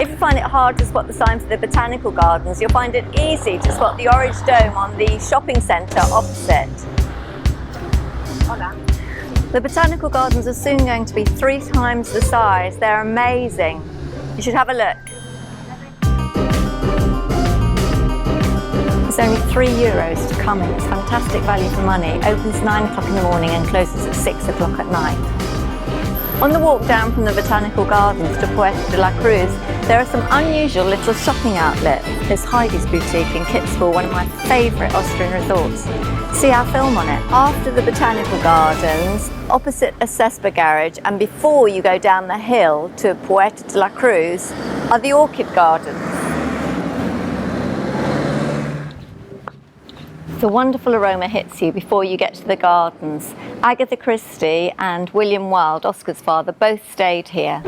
If you find it hard to spot the sign for the botanical gardens, you'll find it easy to spot the orange dome on the shopping centre opposite. Hola. The botanical gardens are soon going to be 3 times the size. They're amazing. You should have a look. It's only €3 to come in. It's fantastic value for money. Opens 9 o'clock in the morning and closes at 6 o'clock at night. On the walk down from the Botanical Gardens to Puerto de la Cruz, there are some unusual little shopping outlets. There's Heidi's Boutique in Kitzbühel, one of my favourite Austrian resorts. See our film on it. After the Botanical Gardens, opposite a Cespa garage, and before you go down the hill to Puerto de la Cruz, are the Orchid Gardens. The wonderful aroma hits you before you get to the gardens. Agatha Christie and William Wilde, Oscar's father, both stayed here.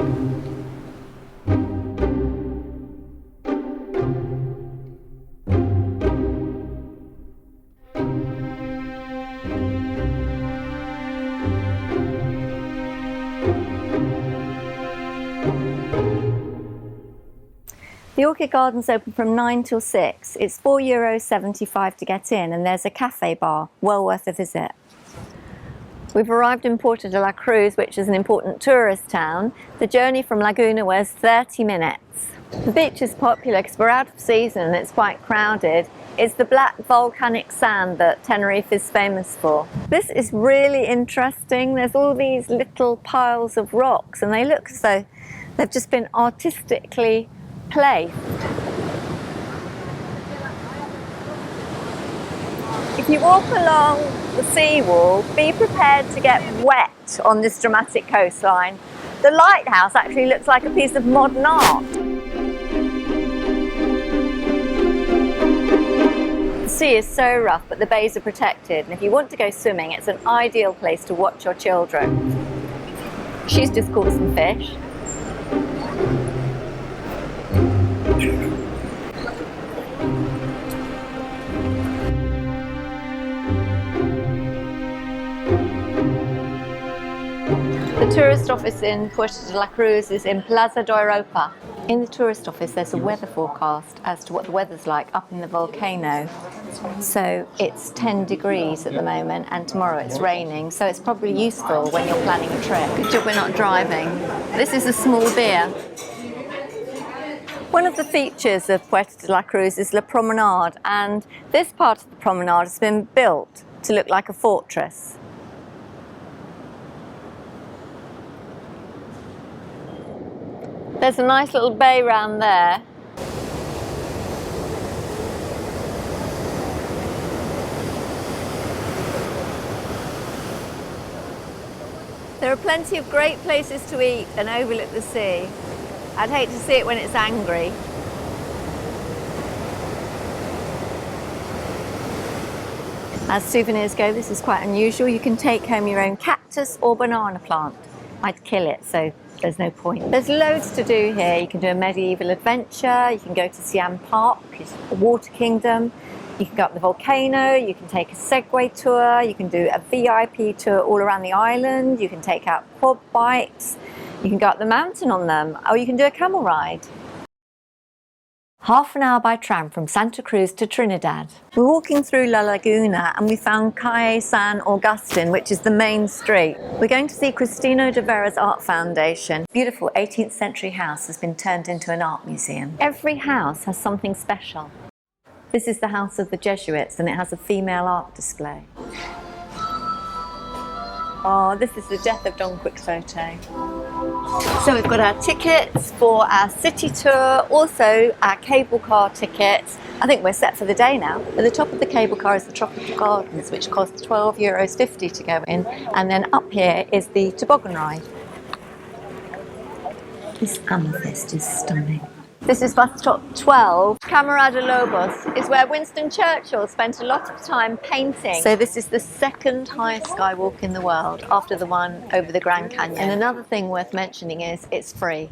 The Orchid Gardens open from 9 till 6. It's €4.75 to get in, and there's a cafe bar, well worth a visit. We've arrived in Puerto de la Cruz, which is an important tourist town. The journey from Laguna was 30 minutes. The beach is popular because we're out of season and it's quite crowded. It's the black volcanic sand that Tenerife is famous for. This is really interesting. There's all these little piles of rocks and they look as though they've just been artistically placed. If you walk along the seawall, be prepared to get wet on this dramatic coastline. The lighthouse actually looks like a piece of modern art. The sea is so rough, but the bays are protected, and if you want to go swimming, it's an ideal place to watch your children. She's just caught some fish. The tourist office in Puerto de la Cruz is in Plaza de Europa. In the tourist office there's a weather forecast as to what the weather's like up in the volcano. So it's 10 degrees at the moment and tomorrow it's raining, so it's probably useful when you're planning a trip. Good job we're not driving. This is a small beer. One of the features of Puerto de la Cruz is La Promenade, and this part of the promenade has been built to look like a fortress. There's a nice little bay round there. There are plenty of great places to eat and overlook the sea. I'd hate to see it when it's angry. As souvenirs go, this is quite unusual. You can take home your own cactus or banana plant. I'd kill it, so there's no point. There's loads to do here. You can do a medieval adventure, you can go to Siam Park, it's a water kingdom, you can go up the volcano, you can take a Segway tour, you can do a VIP tour all around the island, you can take out quad bikes, you can go up the mountain on them, or you can do a camel ride. Half an hour by tram from Santa Cruz to Trinidad. We're walking through La Laguna and we found Calle San Agustin, which is the main street. We're going to see Cristino de Vera's Art Foundation. Beautiful 18th century house has been turned into an art museum. Every house has something special. This is the house of the Jesuits and it has a female art display. Oh, this is the death of Don Quixote. So we've got our tickets for our city tour, also our cable car tickets. I think we're set for the day now. At the top of the cable car is the Tropical Gardens, which costs €12.50 to go in. And then up here is the toboggan ride. This amethyst is stunning. This is bus stop 12. Cámara de Lobos is where Winston Churchill spent a lot of time painting. So this is the second highest skywalk in the world after the one over the Grand Canyon. And another thing worth mentioning is it's free.